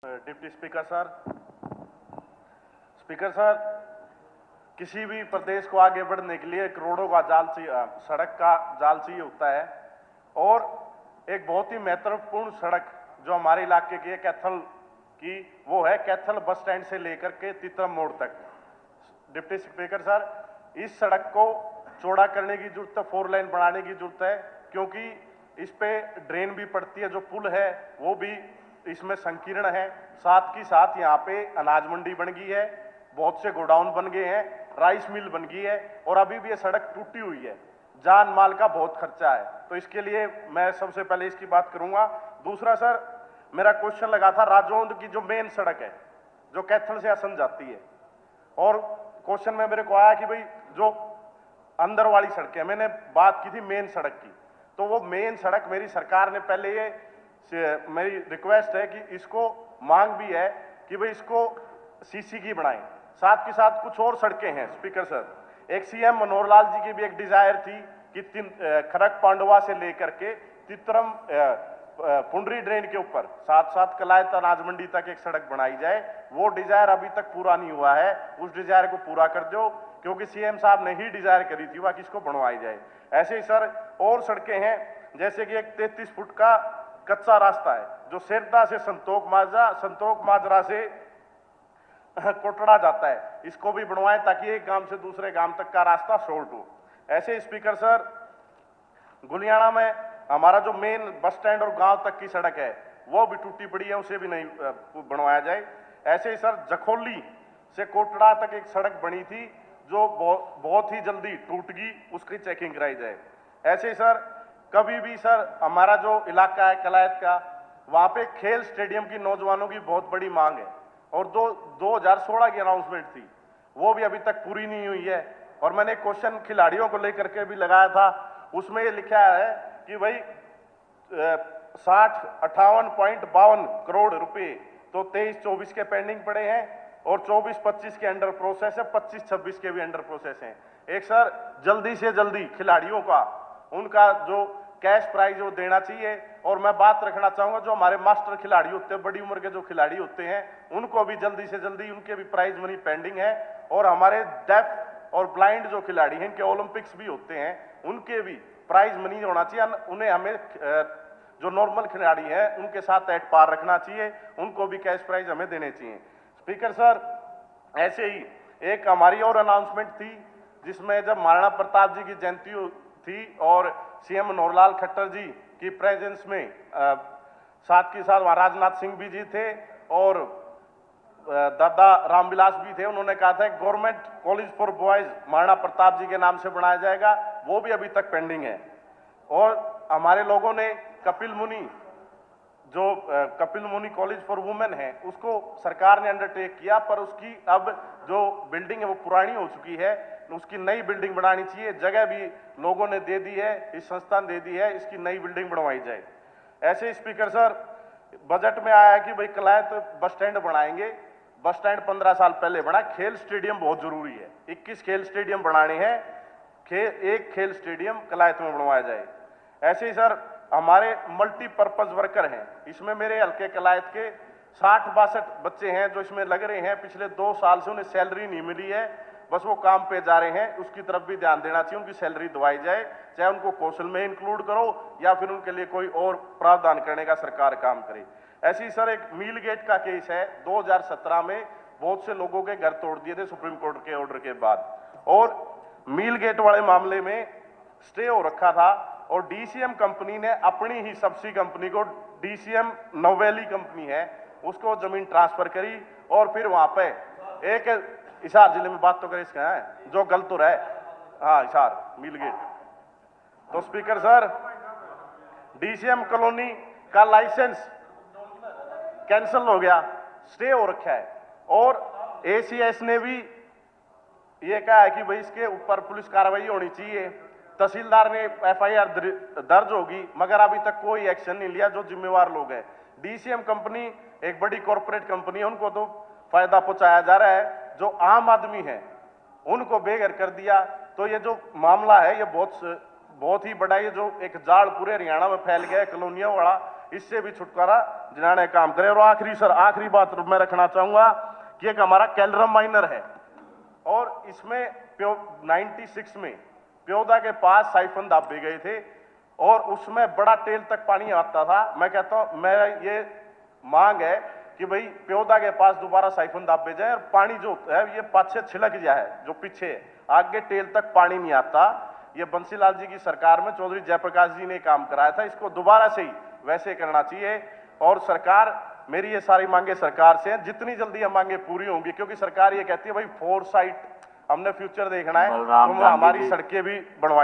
Deputy speaker sir, किसी भी प्रदेश को आगे बढ़ने के लिए करोड़ों का जाल चाहिए, सड़क का जाल चाहिए होता है। और एक बहुत ही महत्वपूर्ण सड़क जो हमारे इलाके की है कैथल की, वो है कैथल बस स्टैंड से लेकर के तितरम मोड़ तक। डिप्टी स्पीकर सर, इस सड़क को चौड़ा करने की जरूरत है, 4 लाइन बनाने की जरूरत है, क्योंकि इस पे ड्रेन भी पड़ती है। जो पुल है वो भी इसमें संकीर्ण है। साथ ही साथ यहाँ पे अनाज मंडी बन गई है, बहुत से गोडाउन बन गए हैं, राइस मिल बन गई है, और अभी भी ये सड़क टूटी हुई है। जान माल का बहुत खर्चा है, तो इसके लिए मैं सबसे पहले इसकी बात करूंगा। दूसरा सर, मेरा क्वेश्चन लगा था राजौंद की जो मेन सड़क है जो कैथल से असम जाती है, और क्वेश्चन में मेरे को आया कि भाई जो अंदर वाली सड़क है, मैंने बात की थी मेन सड़क की, तो वो मेन सड़क मेरी सरकार ने पहले ये मेरी रिक्वेस्ट है कि इसको मांग भी है कि भाई इसको सीसी की बनाएं। साथ के साथ कुछ और सड़कें हैं स्पीकर सर, एक सीएम मनोहर लाल जी की भी एक डिजायर थी कि खड़क पांडवा से लेकर के तितरम पुंडरी ड्रेन के ऊपर साथ साथ कलायत अनाज मंडी तक एक सड़क बनाई जाए। वो डिजायर अभी तक पूरा नहीं हुआ है, उस डिजायर को पूरा कर दो, क्योंकि सीएम साहब ने ही डिजायर करी थी वह कि इसको बनवाई जाए। ऐसे ही सर और सड़कें हैं, जैसे कि एक 33 फुट का कच्चा रास्ता है जो सेरदा से संतोख माजरा से कोटड़ा जाता है, इसको भी बनवाएं ताकि एक गांव से दूसरे गांव तक का रास्ता शॉर्ट हो। ऐसे स्पीकर सर, गुलियाना में हमारा जो मेन बस स्टैंड और गांव तक की सड़क है वो भी टूटी पड़ी है, उसे भी नहीं बनवाया जाए। ऐसे ही सर, जखोली से कोटड़ा तक एक सड़क बनी थी जो बहुत ही जल्दी टूट गई, उसकी चेकिंग कराई जाए। ऐसे ही सर, कभी भी सर हमारा जो इलाका है कलायत का, वहां पे खेल स्टेडियम की नौजवानों की बहुत बड़ी मांग है, और 2016 की अनाउंसमेंट थी, वो भी अभी तक पूरी नहीं हुई है। और मैंने क्वेश्चन खिलाड़ियों को लेकर के भी लगाया था, उसमें ये लिखा है कि भाई 58.52 करोड़ रुपए तो 23-24 के पेंडिंग पड़े हैं, और 24-25 के अंडर प्रोसेस है, 25-26 के भी अंडर प्रोसेस हैं। एक सर, जल्दी से जल्दी खिलाड़ियों का उनका जो कैश प्राइज वो देना चाहिए। और मैं बात रखना चाहूंगा, जो हमारे मास्टर खिलाड़ी होते हैं, बड़ी उम्र के जो खिलाड़ी होते हैं, उनको भी जल्दी से जल्दी उनके भी प्राइज मनी पेंडिंग है। और हमारे डेफ और ब्लाइंड जो खिलाड़ी हैं, इनके ओलंपिक्स भी होते हैं, उनके भी प्राइज मनी होना चाहिए। उन्हें हमें जो नॉर्मल खिलाड़ी हैं उनके साथ एट पार रखना चाहिए, उनको भी कैश प्राइज हमें देने चाहिए। स्पीकर सर, ऐसे ही एक हमारी और अनाउंसमेंट थी, जिसमें जब महाराणा प्रताप जी की जयंती थी और सीएम मनोहर लाल खट्टर जी की प्रेजेंस में साथ के साथ वहां राजनाथ सिंह भी जी थे और दादा रामविलास भी थे, उन्होंने कहा था government college for boys Maharana Pratap ji के नाम से बनाया जाएगा, वो भी अभी तक पेंडिंग है। और हमारे लोगों ने कपिल मुनि कॉलेज फॉर वुमेन है, उसको सरकार ने अंडरटेक किया, पर उसकी अब जो बिल्डिंग है वो पुरानी हो चुकी है, उसकी नई बिल्डिंग बनानी चाहिए। जगह भी लोगों ने दे दी है, इस संस्था ने दे दी है, इसकी नई बिल्डिंग बनवाई जाए। ऐसे स्पीकर सर, बजट में आया कि भाई कलायत बस स्टैंड बनाएंगे, बस स्टैंड 15 साल पहले बना। खेल स्टेडियम बहुत जरूरी है, 21 खेल स्टेडियम बनाने हैं, एक खेल स्टेडियम कलायत में बनवाया जाए। ऐसे ही सर, हमारे मल्टीपर्पज वर्कर हैं, इसमें मेरे हल्के कलायत के 60-62 बच्चे हैं जो इसमें लग रहे हैं। पिछले 2 साल से उन्हें सैलरी नहीं मिली है, बस वो काम पे जा रहे हैं, उसकी तरफ भी ध्यान देना चाहिए, उनकी सैलरी दवाई जाए, चाहे उनको कौशल में इंक्लूड करो या फिर उनके लिए कोई और प्रावधान करने का सरकार काम करे। ऐसी सर, एक मील गेट का केस है, 2017 में बहुत से लोगों के घर तोड़ दिए थे सुप्रीम कोर्ट के ऑर्डर के बाद, और मील गेट वाले मामले में स्टे हो रखा था, और डीसीएम कंपनी ने अपनी ही सब्सिडी कंपनी को, डीसीएम नोवेली कंपनी है, उसको जमीन ट्रांसफर करी, और फिर वहां पे एक हिसार जिले में बात तो करे इसका है जो गलत हो रहा है, हाँ हिसार मील गेट। तो स्पीकर सर, डीसीएम कॉलोनी का लाइसेंस कैंसिल हो गया, स्टे हो रखा है, और एसीएस ने भी ये कहा है कि भाई इसके ऊपर पुलिस कार्रवाई होनी चाहिए। तहसीलदार ने एफआईआर दर्ज होगी, मगर अभी तक कोई एक्शन नहीं लिया जो जिम्मेवार लोग हैं। डीसीएम कंपनी एक बड़ी कॉर्पोरेट कंपनी है, उनको तो फायदा पहुंचाया जा रहा है, जो आम आदमी है उनको बेघर कर दिया। तो ये जो मामला है ये बहुत ही बड़ा, ये जो एक जाल पूरे हरियाणा में फैल गया है कॉलोनियों वाला, इससे भी छुटकारा दिलाने काम करें। और आखिरी बात मैं रखना चाहूंगा कि एक हमारा कैलरम माइनर है और इसमें 96 में प्योदा के पास साइफन दाबे गए थे और उसमें बड़ा टेल तक पानी आता था। मैं कहता हूं, मेरा ये मांग है कि भाई प्योदा के पास दोबारा साइफन दाबे जाए और पानी जो है ये पाछे छिलक जाए, जो पीछे आगे टेल तक पानी नहीं आता। ये बंसीलाल जी की सरकार में चौधरी जयप्रकाश जी ने काम कराया था, इसको दोबारा से ही वैसे करना चाहिए। और सरकार, मेरी ये सारी मांगे सरकार से हैं, जितनी जल्दी ये मांगे पूरी होंगी, क्योंकि सरकार ये कहती है भाई फोरसाइट, हमने फ्यूचर देखना है, तो हमारी सड़कें भी बनवाई